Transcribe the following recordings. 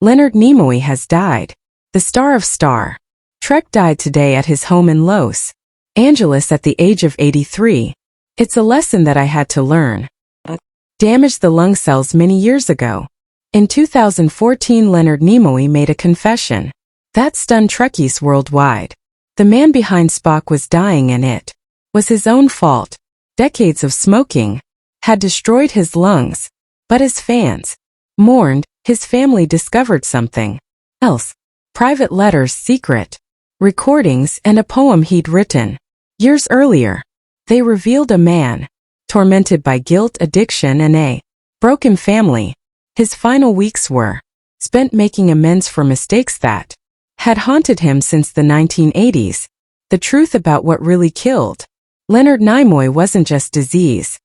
Leonard Nimoy has died. The star of Star Trek died today at his home in Los Angeles at the age of 83. It's a lesson that I had to learn. Damaged the lung cells many years ago. In 2014, Leonard Nimoy made a confession that stunned Trekkies worldwide. The man behind Spock was dying and it was his own fault. Decades of smoking had destroyed his lungs, but his fans mourned. His family discovered something else. Private letters, secret recordings, and a poem he'd written years earlier. They revealed a man tormented by guilt, addiction, and a broken family. His final weeks were spent making amends for mistakes that had haunted him since the 1980s. The truth about what really killed Leonard Nimoy wasn't just disease,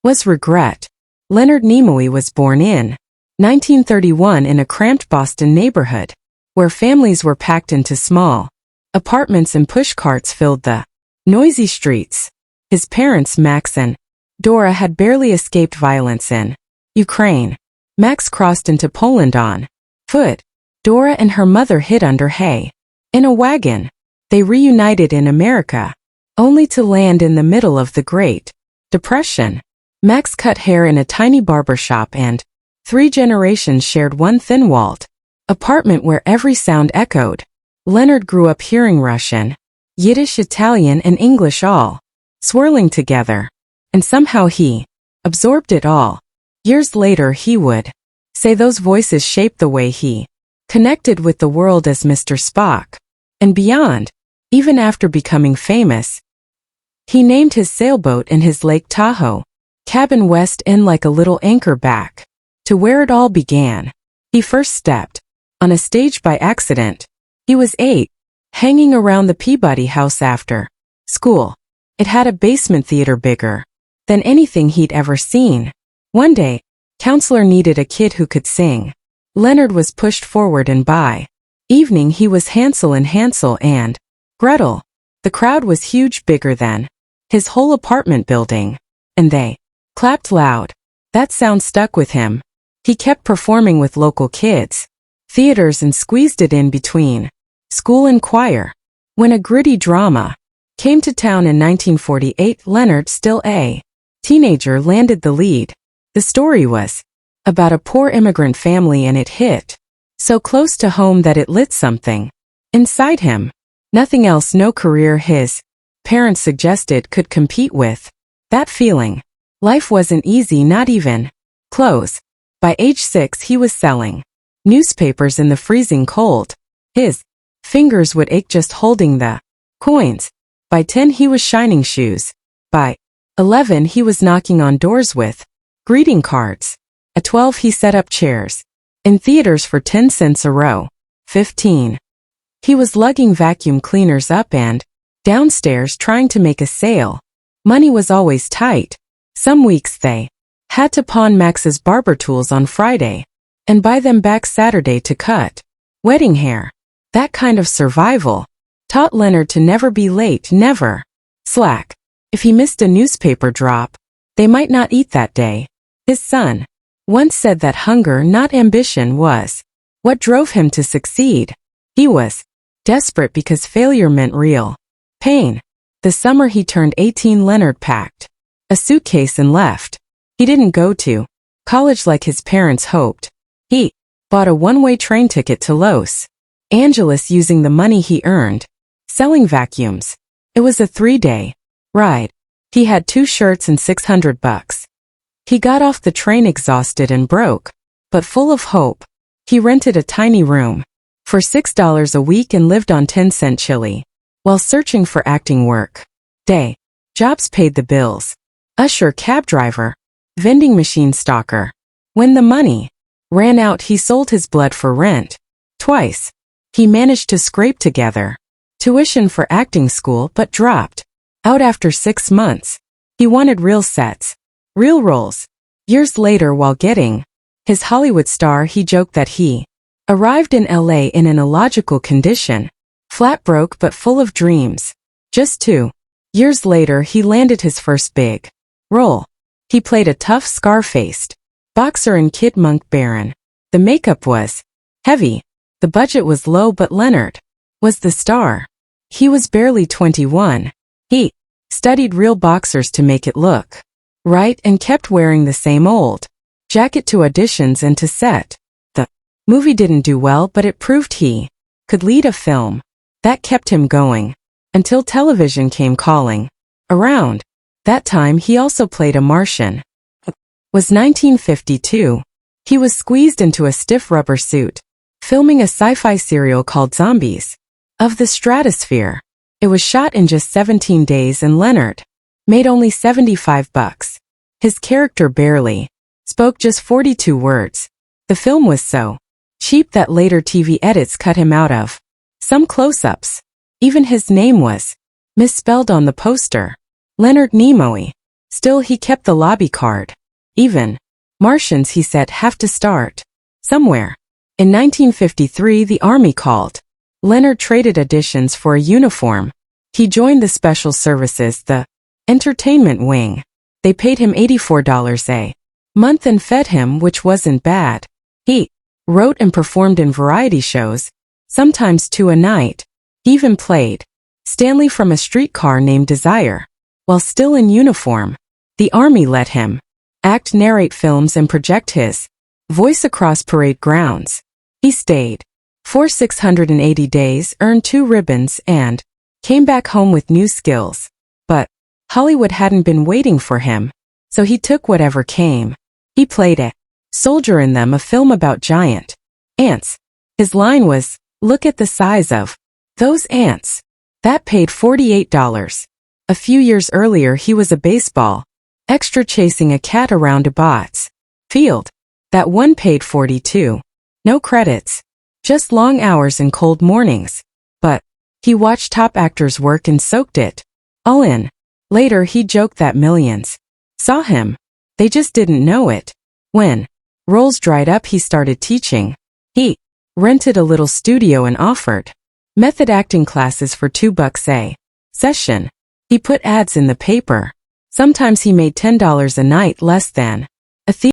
was regret. Leonard Nimoy was born in 1931 in a cramped Boston neighborhood, where families were packed into small apartments and pushcarts filled the noisy streets. His parents, Max and Dora, had barely escaped violence in Ukraine. Max crossed into Poland on foot. Dora and her mother hid under hay in a wagon. They reunited in America, only to land in the middle of the Great Depression. Max cut hair in a tiny barber shop, and 3 generations shared one thin-walled apartment where every sound echoed. Leonard grew up hearing Russian, Yiddish, Italian, and English all swirling together, and somehow he absorbed it all. Years later, he would say those voices shaped the way he connected with the world as Mr. Spock and beyond. Even after becoming famous, he named his sailboat and his Lake Tahoe cabin West End like a little anchor back to where it all began. He first stepped on a stage by accident. He was 8, hanging around the Peabody House after school. It had a basement theater bigger than anything he'd ever seen. One day, counselor needed a kid who could sing. Leonard was pushed forward, and by evening he was Hansel and Gretel. The crowd was huge, bigger than his whole apartment building, and they clapped loud. That sound stuck with him. He kept performing with local kids, theaters, and squeezed it in between school and choir. When a gritty drama came to town in 1948, Leonard, still a teenager, landed the lead. The story was about a poor immigrant family, and it hit so close to home that it lit something inside him. Nothing else, no career his parents suggested, could compete with that feeling. Life wasn't easy, not even close. By age 6, he was selling newspapers in the freezing cold. His fingers would ache just holding the coins. By 10, he was shining shoes. By 11, he was knocking on doors with greeting cards. At 12, he set up chairs in theaters for 10 cents a row. 15. He was lugging vacuum cleaners up and downstairs trying to make a sale. Money was always tight. Some weeks they had to pawn Max's barber tools on Friday and buy them back Saturday to cut wedding hair. That kind of survival taught Leonard to never be late, never slack. If he missed a newspaper drop, they might not eat that day. His son once said that hunger, not ambition, was what drove him to succeed. He was desperate because failure meant real pain. The summer he turned 18, Leonard packed a suitcase and left. He didn't go to college like his parents hoped. He bought a one-way train ticket to Los Angeles using the money he earned selling vacuums. It was a 3-day ride. He had 2 shirts and $600. He got off the train exhausted and broke, but full of hope. He rented a tiny room for $6 a week and lived on 10-cent chili while searching for acting work. Day jobs paid the bills. Usher, cab driver, vending machine stalker. When the money ran out, he sold his blood for rent. Twice, he managed to scrape together tuition for acting school, but dropped out after 6 months. He wanted real sets, real roles. Years later, while getting his Hollywood star, he joked that he arrived in LA in an illogical condition, flat broke but full of dreams. Just 2 years later, he landed his first big role. He played a tough, scar-faced boxer in Kid Monk Baron. The makeup was Heavy. The budget was low, but Leonard was the star. He was barely 21. He studied real boxers to make it look right and kept wearing the same old jacket to auditions and to set. The movie didn't do well, but it proved he could lead a film. That kept him going until television came calling. Around that time he also played a Martian. It was 1952. He was squeezed into a stiff rubber suit, filming a sci-fi serial called Zombies of the Stratosphere. It was shot in just 17 days and Leonard made only $75. His character barely spoke just 42 words. The film was so cheap that later TV edits cut him out of some close-ups. Even his name was misspelled on the poster. Leonard Nimoy. Still, he kept the lobby card. Even Martians, he said, have to start somewhere. In 1953, the Army called. Leonard traded auditions for a uniform. He joined the Special Services, the entertainment wing. They paid him $84 a month and fed him, which wasn't bad. He wrote and performed in variety shows, sometimes 2 a night. He even played Stanley from A Streetcar Named Desire. While still in uniform, the Army let him act, narrate films, and project his voice across parade grounds. He stayed for 680 days, earned 2 ribbons, and came back home with new skills. But Hollywood hadn't been waiting for him, so he took whatever came. He played a soldier in them, a film about giant ants. His line was, "Look at the size of those ants." That paid $48. A few years earlier he was a baseball extra chasing a cat around a bot's field. That one paid $42. No credits. Just long hours and cold mornings. But he watched top actors work and soaked it all in. Later he joked that millions saw him. They just didn't know it. When roles dried up he started teaching. He rented a little studio and offered method acting classes for $2 a session. He put ads in the paper. Sometimes he made $10 a night, less than a